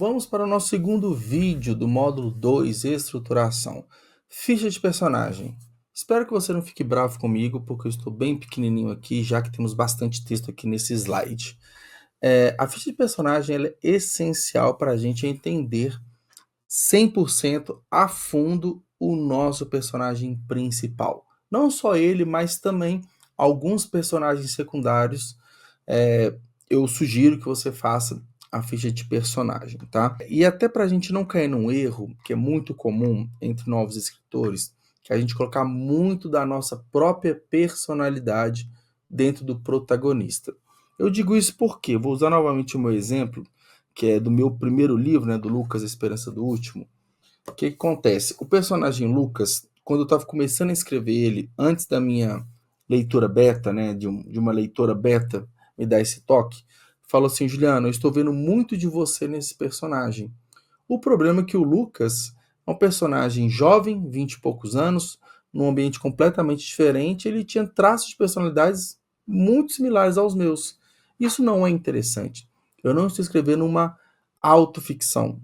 Vamos para o nosso segundo vídeo do módulo 2, estruturação. Ficha de personagem. Espero que você não fique bravo comigo, porque eu estou bem pequenininho aqui, já que temos bastante texto aqui nesse slide. A ficha de personagem ela é essencial para a gente entender 100% a fundo o nosso personagem principal. Não só ele, mas também alguns personagens secundários. Eu sugiro que você faça a ficha de personagem, tá? E até para a gente não cair num erro, que é muito comum entre novos escritores, que é a gente colocar muito da nossa própria personalidade dentro do protagonista. Eu digo isso porque, vou usar novamente o meu exemplo, que é do meu primeiro livro, né, do Lucas, A Esperança do Último. O que acontece? O personagem Lucas, quando eu estava começando a escrever ele, antes da minha leitura beta, né, de uma leitora beta me dar esse toque, falou assim: Juliano, eu estou vendo muito de você nesse personagem. O problema é que o Lucas é um personagem jovem, 20 e poucos anos, num ambiente completamente diferente, ele tinha traços de personalidades muito similares aos meus. Isso não é interessante. Eu não estou escrevendo uma autoficção,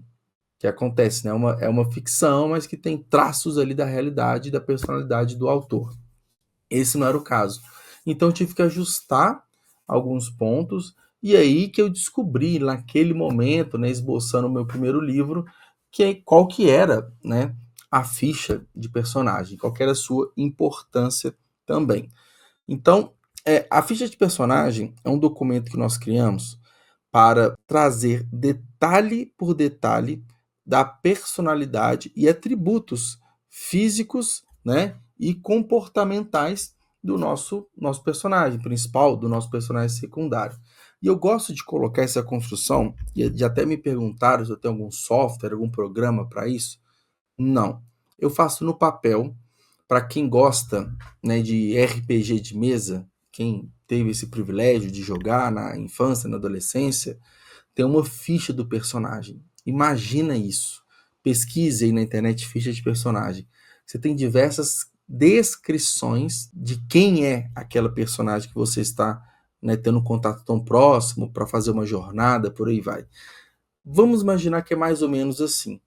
que acontece, né? É uma ficção, mas que tem traços ali da realidade e da personalidade do autor. Esse não era o caso. Então eu tive que ajustar alguns pontos, e aí que eu descobri naquele momento, né, esboçando o meu primeiro livro, qual que era, né, a ficha de personagem, qual que era a sua importância também. Então, a ficha de personagem é um documento que nós criamos para trazer detalhe por detalhe da personalidade e atributos físicos, né, e comportamentais do nosso personagem principal, do nosso personagem secundário. E eu gosto de colocar essa construção, e de até me perguntaram se eu tenho algum software, algum programa para isso. Não. Eu faço no papel. Para quem gosta, né, de RPG de mesa, quem teve esse privilégio de jogar na infância, na adolescência, tem uma ficha do personagem. Imagina isso. Pesquise aí na internet ficha de personagem. Você tem diversas descrições de quem é aquela personagem que você está, né, tendo um contato tão próximo para fazer uma jornada, por aí vai. Vamos imaginar que é mais ou menos assim.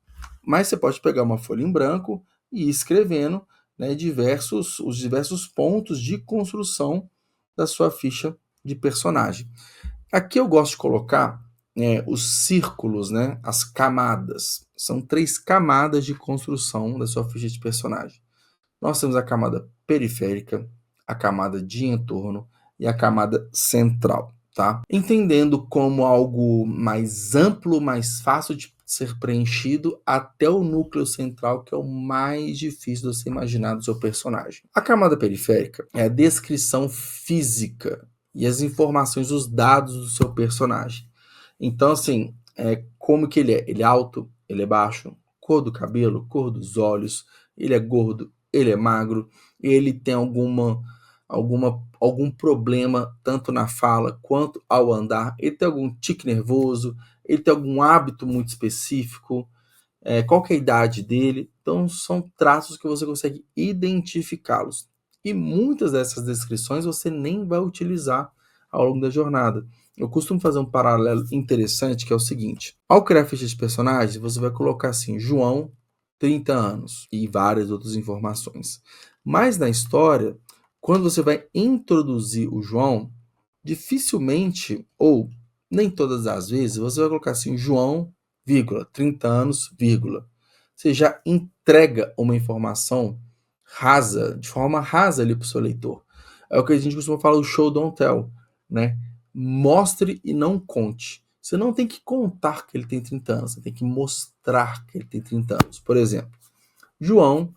Mas você pode pegar uma folha em branco e ir escrevendo, né, os diversos pontos de construção da sua ficha de personagem. Aqui eu gosto de colocar os círculos, né, as camadas. São 3 camadas de construção da sua ficha de personagem. Nós temos a camada periférica, a camada de entorno e a camada central, tá? Entendendo como algo mais amplo, mais fácil de ser preenchido, até o núcleo central, que é o mais difícil de você imaginar do seu personagem. A camada periférica é a descrição física e as informações, os dados do seu personagem. Então, assim, como que ele é? Ele é alto, ele é baixo, cor do cabelo, cor dos olhos, ele é gordo, ele é magro, ele tem algum problema tanto na fala quanto ao andar, ele tem algum tique nervoso, ele tem algum hábito muito específico, qual que é a idade dele. Então são traços que você consegue identificá-los. E muitas dessas descrições você nem vai utilizar ao longo da jornada. Eu costumo fazer um paralelo interessante, que é o seguinte: ao criar ficha de personagens, você vai colocar assim, João, 30 anos, e várias outras informações. Mas na história, quando você vai introduzir o João, dificilmente, ou nem todas as vezes, você vai colocar assim, João, vírgula, 30 anos, vírgula. Você já entrega uma informação rasa, de forma rasa ali para o seu leitor. É o que a gente costuma falar, o show don't tell, né? Mostre e não conte. Você não tem que contar que ele tem 30 anos, você tem que mostrar que ele tem 30 anos. Por exemplo, João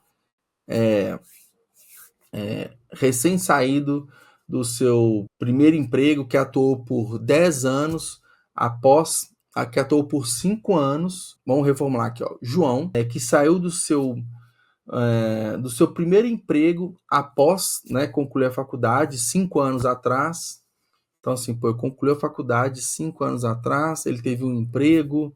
recém-saído do seu primeiro emprego, que atuou por 10 anos, que atuou por 5 anos. Vamos reformular aqui, ó. João, que saiu do seu primeiro emprego após, né, concluir a faculdade 5 anos atrás. Então, assim, ele concluiu a faculdade 5 anos atrás, ele teve um emprego,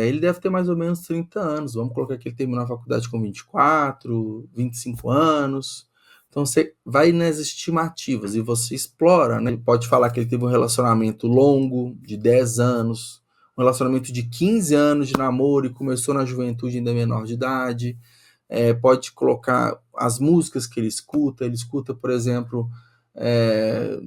ele deve ter mais ou menos 30 anos. Vamos colocar que ele terminou a faculdade com 24, 25 anos. Então você vai nas estimativas e você explora, né? Pode falar que ele teve um relacionamento longo, de 10 anos, um relacionamento de 15 anos de namoro e começou na juventude ainda menor de idade. Pode colocar as músicas que ele escuta, por exemplo,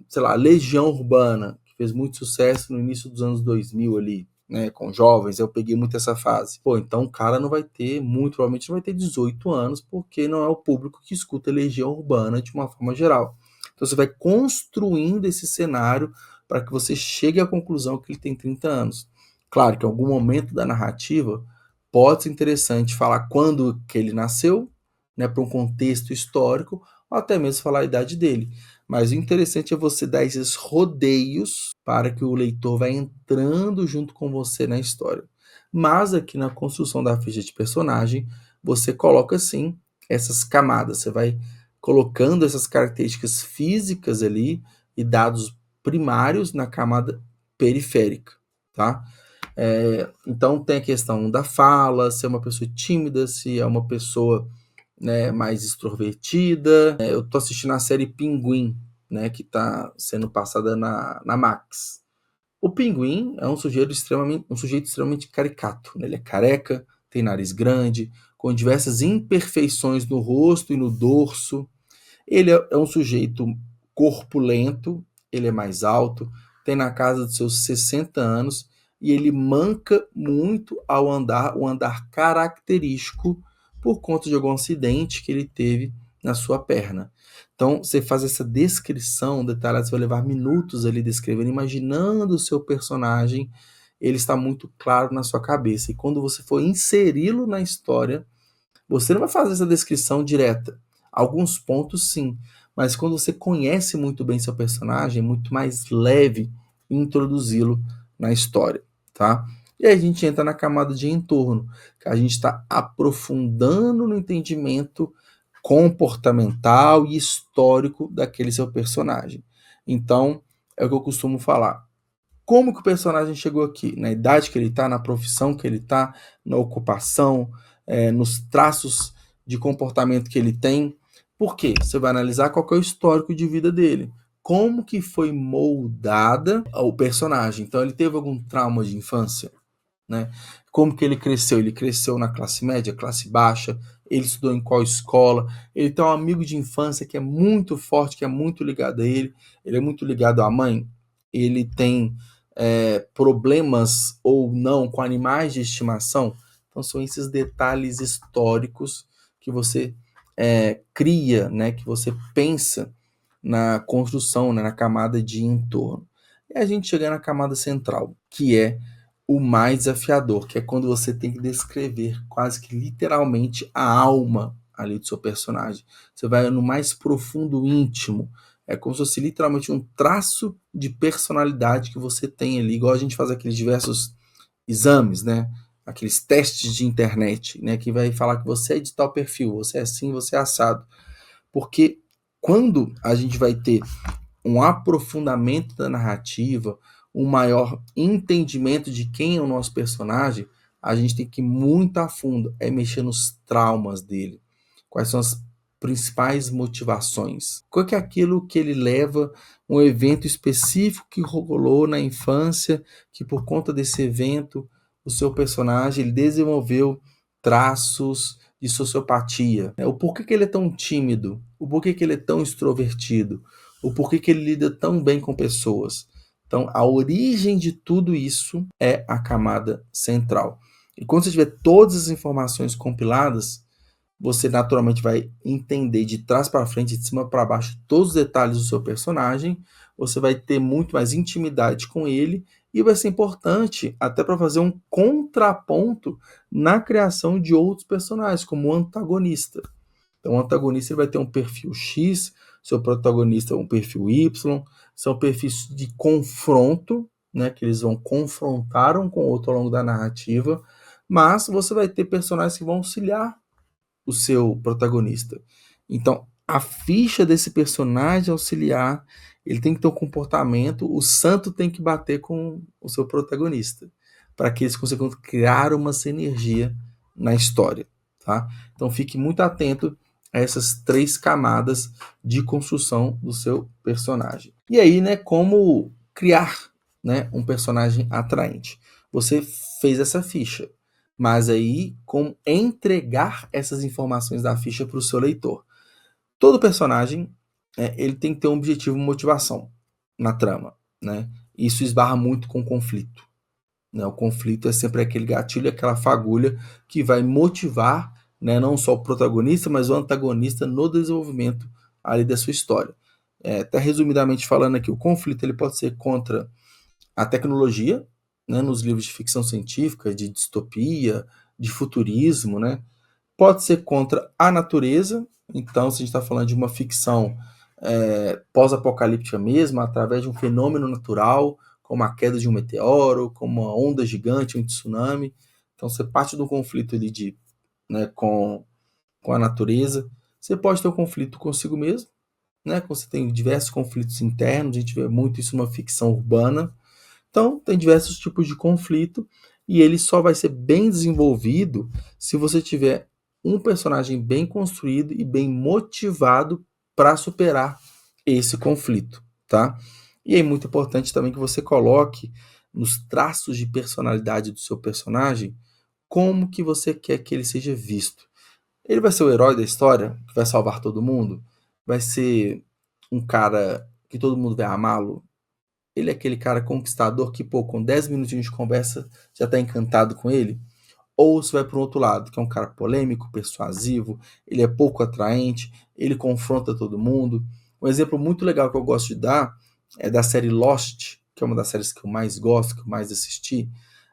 sei lá, Legião Urbana, que fez muito sucesso no início dos anos 2000 ali, né, com jovens, eu peguei muito essa fase. Pô, então o cara não vai ter, muito provavelmente não vai ter 18 anos, porque não é o público que escuta Legião Urbana de uma forma geral. Então você vai construindo esse cenário para que você chegue à conclusão que ele tem 30 anos. Claro que em algum momento da narrativa pode ser interessante falar quando que ele nasceu, né, para um contexto histórico, ou até mesmo falar a idade dele. Mas o interessante é você dar esses rodeios para que o leitor vá entrando junto com você na história. Mas aqui na construção da ficha de personagem, você coloca sim essas camadas, você vai colocando essas características físicas ali e dados primários na camada periférica, tá? Então tem a questão da fala, se é uma pessoa tímida, se é uma pessoa, né, mais extrovertida. Eu tô assistindo a série Pinguim, né, que está sendo passada na Max. O Pinguim é um sujeito extremamente caricato, né? Ele é careca, tem nariz grande, com diversas imperfeições no rosto e no dorso. Ele é um sujeito corpulento, ele é mais alto, tem na casa dos seus 60 anos e ele manca muito ao andar, o andar característico por conta de algum acidente que ele teve na sua perna. Então, você faz essa descrição detalhada, você vai levar minutos ali descrevendo, imaginando o seu personagem, ele está muito claro na sua cabeça. E quando você for inseri-lo na história, você não vai fazer essa descrição direta. Alguns pontos sim, mas quando você conhece muito bem seu personagem, é muito mais leve introduzi-lo na história, tá? E aí a gente entra na camada de entorno, que a gente está aprofundando no entendimento comportamental e histórico daquele seu personagem. Então, é o que eu costumo falar. Como que o personagem chegou aqui? Na idade que ele está, na profissão que ele está, na ocupação, nos traços de comportamento que ele tem. Por quê? Você vai analisar qual que é o histórico de vida dele. Como que foi moldada o personagem. Então, ele teve algum trauma de infância? Né? Como que ele cresceu? Ele cresceu na classe média, classe baixa? Ele estudou em qual escola? Ele tem um amigo de infância que é muito forte, que é muito ligado a ele. Ele é muito ligado à mãe. Ele tem problemas ou não com animais de estimação. Então são esses detalhes históricos que você cria, né? Que você pensa na construção, né? Na camada de entorno. E a gente chega na camada central, que é o mais desafiador, que é quando você tem que descrever quase que literalmente a alma ali do seu personagem. Você vai no mais profundo íntimo. É como se fosse literalmente um traço de personalidade que você tem ali, igual a gente faz aqueles diversos exames, né? Aqueles testes de internet, né? Que vai falar que você é de tal perfil, você é assim, você é assado. Porque quando a gente vai ter um aprofundamento da narrativa, um maior entendimento de quem é o nosso personagem, a gente tem que ir muito a fundo, mexer nos traumas dele. Quais são as principais motivações? Qual que é aquilo que ele leva, um evento específico que rolou na infância, que por conta desse evento, o seu personagem ele desenvolveu traços de sociopatia. O porquê que ele é tão tímido? O porquê que ele é tão extrovertido? O porquê que ele lida tão bem com pessoas. Então, a origem de tudo isso é a camada central. E quando você tiver todas as informações compiladas, você naturalmente vai entender de trás para frente, de cima para baixo, todos os detalhes do seu personagem. Você vai ter muito mais intimidade com ele e vai ser importante até para fazer um contraponto na criação de outros personagens, como o antagonista. Então, o antagonista ele vai ter um perfil X, seu protagonista um perfil Y, são perfis de confronto, né, que eles vão confrontar um com o outro ao longo da narrativa, mas você vai ter personagens que vão auxiliar o seu protagonista. Então, a ficha desse personagem auxiliar, ele tem que ter um comportamento, o santo tem que bater com o seu protagonista, para que eles consigam criar uma sinergia na história, tá? Então, fique muito atento a essas 3 camadas de construção do seu personagem. E aí, né, como criar, né, um personagem atraente. você fez essa ficha. Mas aí, como entregar essas informações da ficha para o seu leitor. Todo personagem, ele tem que ter um objetivo e motivação na trama, né? Isso esbarra muito com o conflito, né? O conflito é sempre aquele gatilho, aquela fagulha que vai motivar, né, não só o protagonista, mas o antagonista no desenvolvimento ali da sua história. Até resumidamente falando aqui, o conflito ele pode ser contra a tecnologia, né, nos livros de ficção científica, de distopia, de futurismo, né? Pode ser contra a natureza, então se a gente está falando de uma ficção pós-apocalíptica mesmo, através de um fenômeno natural, como a queda de um meteoro, como uma onda gigante, um tsunami. Então você parte do conflito ali né, com a natureza. Você pode ter um conflito consigo mesmo, né? Você tem diversos conflitos internos, a gente vê muito isso numa ficção urbana. Então, tem diversos tipos de conflito e ele só vai ser bem desenvolvido se você tiver um personagem bem construído e bem motivado para superar esse conflito, tá? E é muito importante também que você coloque nos traços de personalidade do seu personagem como que você quer que ele seja visto. Ele vai ser o herói da história, que vai salvar todo mundo? Vai ser um cara que todo mundo vai amá-lo? Ele é aquele cara conquistador que, pô, com 10 minutinhos de conversa já tá encantado com ele? Ou você vai para o outro lado, que é um cara polêmico, persuasivo, ele é pouco atraente, ele confronta todo mundo. Um exemplo muito legal que eu gosto de dar é da série Lost, que é uma das séries que eu mais gosto, que eu mais assisti.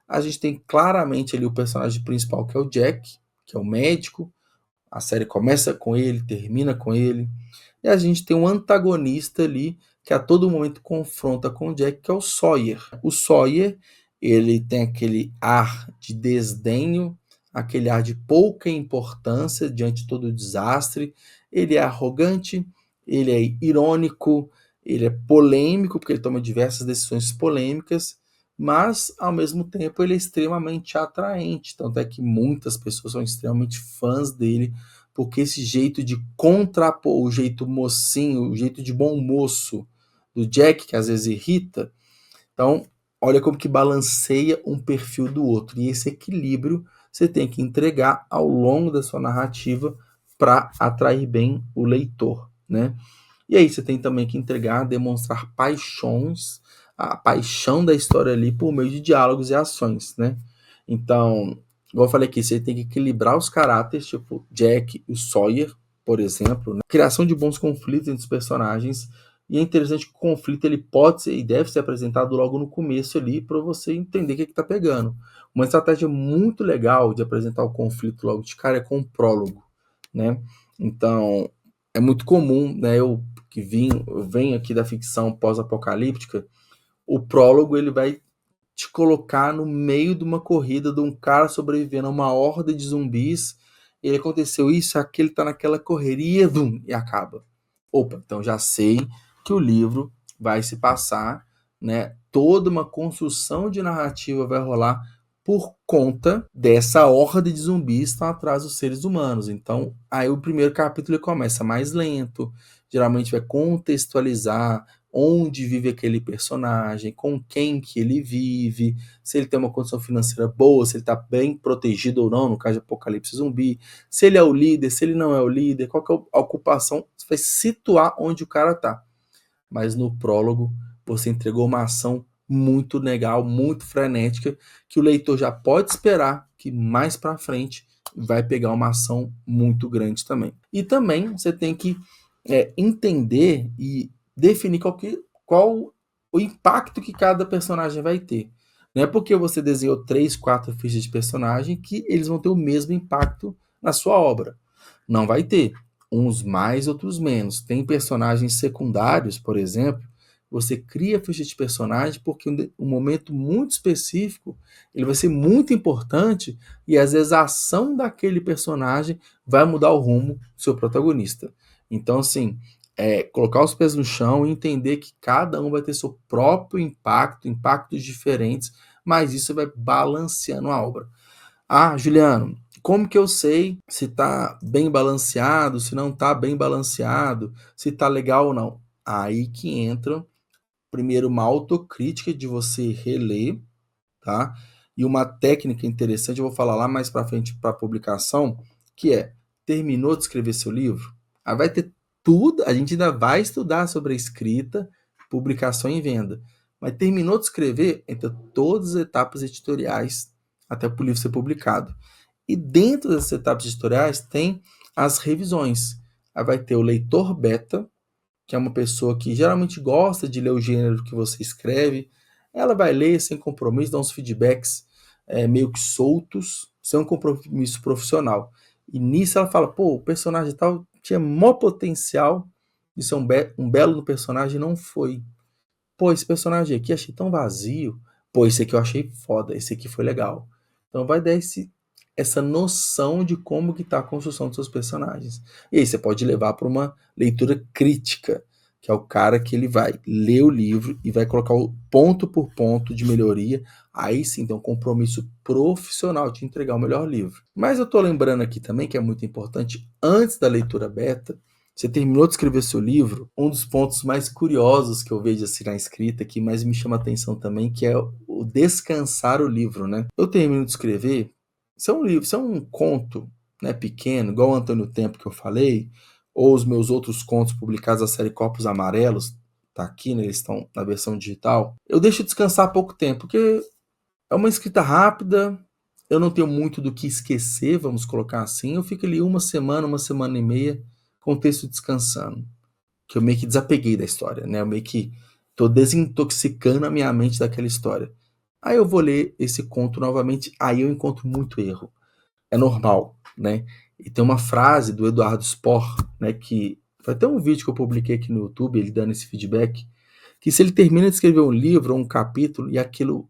A gente tem claramente ali o personagem principal, que é o Jack, que é o médico. A série começa com ele, termina com ele. E a gente tem um antagonista ali que a todo momento confronta com o Jack, que é o Sawyer. O Sawyer, ele tem aquele ar de desdenho, aquele ar de pouca importância diante de todo o desastre. Ele é arrogante, ele é irônico, ele é polêmico, porque ele toma diversas decisões polêmicas, mas ao mesmo tempo ele é extremamente atraente. Tanto é que muitas pessoas são extremamente fãs dele porque esse jeito de contrapor o jeito mocinho, o jeito de bom moço do Jack, que às vezes irrita, então olha como que balanceia um perfil do outro. E esse equilíbrio você tem que entregar ao longo da sua narrativa para atrair bem o leitor, né? E aí você tem também que entregar, demonstrar paixões, a paixão da história ali por meio de diálogos e ações, né? Então, igual eu falei aqui, você tem que equilibrar os caráteres, tipo Jack e Sawyer, por exemplo, né? Criação de bons conflitos entre os personagens. E é interessante que o conflito ele pode ser e deve ser apresentado logo no começo ali para você entender o que está pegando. Uma estratégia muito legal de apresentar o conflito logo de cara é com um prólogo, né? Então, é muito comum, né? Eu venho aqui da ficção pós-apocalíptica, o prólogo ele vai te colocar no meio de uma corrida de um cara sobrevivendo a uma horda de zumbis. Ele aconteceu isso, aquele tá naquela correria, vum, e acaba. Opa, então já sei que o livro vai se passar, né? Toda uma construção de narrativa vai rolar por conta dessa horda de zumbis que estão atrás dos seres humanos. Então, aí o primeiro capítulo ele começa mais lento, geralmente vai contextualizar onde vive aquele personagem, com quem que ele vive, se ele tem uma condição financeira boa, se ele está bem protegido ou não, no caso de Apocalipse Zumbi, se ele é o líder, se ele não é o líder, qual que é a ocupação, você vai situar onde o cara está. Mas no prólogo você entregou uma ação muito legal, muito frenética, que o leitor já pode esperar que mais para frente vai pegar uma ação muito grande também. E também você tem que entender e definir qual o impacto que cada personagem vai ter. Não é porque você desenhou 3, 4 fichas de personagem que eles vão ter o mesmo impacto na sua obra. Não vai ter. Uns mais, outros menos. Tem personagens secundários, por exemplo, você cria ficha de personagem porque um momento muito específico ele vai ser muito importante e às vezes a ação daquele personagem vai mudar o rumo do seu protagonista. Então, assim, colocar os pés no chão e entender que cada um vai ter seu próprio impacto, impactos diferentes, mas isso vai balanceando a obra. Ah, Juliano, como que eu sei se está bem balanceado, se não está bem balanceado, se está legal ou não? Aí que entra, primeiro, uma autocrítica de você reler, tá? E uma técnica interessante, eu vou falar lá mais para frente para a publicação, que é, terminou de escrever seu livro? Aí vai ter tudo, a gente ainda vai estudar sobre a escrita, publicação e venda. Mas terminou de escrever, entra todas as etapas editoriais até para o livro ser publicado. E dentro dessas etapas editoriais tem as revisões. Aí vai ter o leitor beta, que é uma pessoa que geralmente gosta de ler o gênero que você escreve. Ela vai ler sem compromisso, dá uns feedbacks meio que soltos, sem um compromisso profissional. E nisso ela fala, pô, o personagem tal tinha maior potencial de ser um belo personagem, não foi. Pô, esse personagem aqui achei tão vazio. Pô, esse aqui eu achei foda, esse aqui foi legal. Então vai dar essa noção de como que tá a construção dos seus personagens. E aí você pode levar para uma leitura crítica, que é o cara que ele vai ler o livro e vai colocar o ponto por ponto de melhoria. Aí sim tem um compromisso profissional de entregar o melhor livro. Mas eu tô lembrando aqui também que é muito importante, antes da leitura beta, você terminou de escrever seu livro, um dos pontos mais curiosos que eu vejo assim na escrita, que mais me chama atenção também, que é o descansar o livro, né? Eu termino de escrever, se é um livro, se é um conto, né, pequeno, igual o Antônio Tempo que eu falei, ou os meus outros contos publicados da série Corpos Amarelos, tá aqui, né, eles estão na versão digital, eu deixo descansar pouco tempo, porque é uma escrita rápida, eu não tenho muito do que esquecer, vamos colocar assim, eu fico ali uma semana e meia, com o texto descansando, que eu meio que desapeguei da história, né? Eu meio que tô desintoxicando a minha mente daquela história. Aí eu vou ler esse conto novamente, aí eu encontro muito erro. É normal, né? E tem uma frase do Eduardo Spohr, né, que foi até um vídeo que eu publiquei aqui no YouTube, ele dando esse feedback, que se ele termina de escrever um livro ou um capítulo e aquilo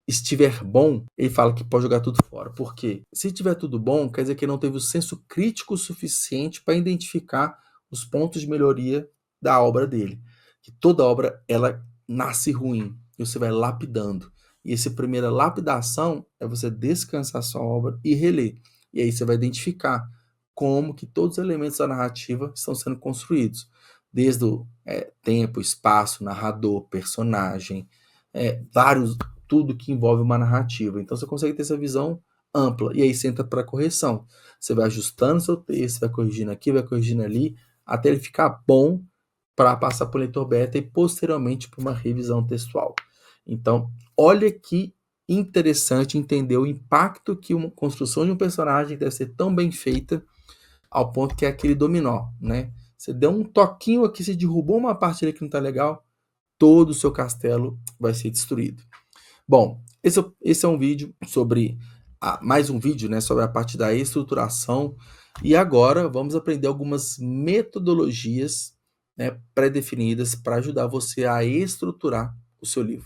estiver bom, ele fala que pode jogar tudo fora. Por quê? Se tiver tudo bom, quer dizer que ele não teve o senso crítico suficiente para identificar os pontos de melhoria da obra dele. Que toda obra, ela nasce ruim, e você vai lapidando. E essa primeira lapidação é você descansar sua obra e reler. E aí você vai identificar como que todos os elementos da narrativa estão sendo construídos. Desde o tempo, espaço, narrador, personagem, vários tudo que envolve uma narrativa. Então você consegue ter essa visão ampla. E aí você entra para correção. Você vai ajustando seu texto, vai corrigindo aqui, vai corrigindo ali, até ele ficar bom para passar para o leitor beta e posteriormente para uma revisão textual. Então, olha que interessante entender o impacto que uma construção de um personagem deve ser tão bem feita ao ponto que é aquele dominó, né? Você deu um toquinho aqui, você derrubou uma parte ali que não está legal, todo o seu castelo vai ser destruído. Bom, esse é um vídeo sobre mais um vídeo, né, sobre a parte da estruturação. E agora vamos aprender algumas metodologias, né, pré-definidas para ajudar você a estruturar o seu livro.